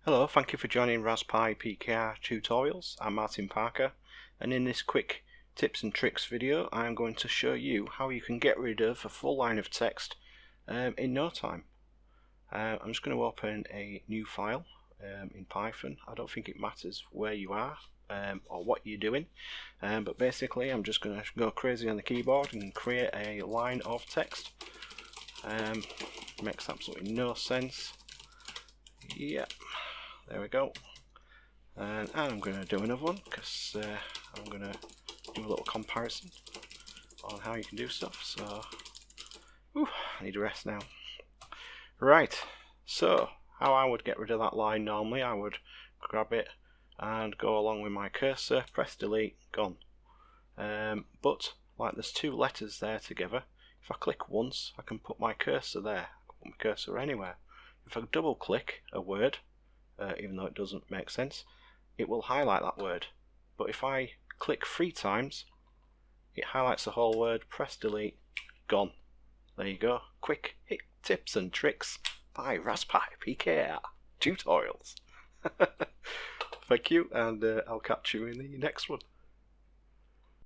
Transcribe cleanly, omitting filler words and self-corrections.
Hello, thank you for joining RasPipKr tutorials. I'm Martin Parker, and in this quick tips and tricks video I'm going to show you how you can get rid of a full line of text in no time. I'm just going to open a new file in Python. I don't think it matters where you are or what you're doing, but basically I'm just going to go crazy on the keyboard and create a line of text. Makes absolutely no sense. Yep. There we go, and I'm going to do another one because I'm going to do a little comparison on how you can do stuff. So, I need a rest now. Right, so how I would get rid of that line normally, I would grab it and go along with my cursor, press delete, gone. But like there's two letters there together, if I click once I can put my cursor there, I can put my cursor anywhere. If I double click a word, even though it doesn't make sense, it will highlight that word. But if I click 3 times, it highlights the whole word, press delete, gone. There you go. Quick hit tips and tricks by RasPipKr tutorials. Thank you, and I'll catch you in the next one.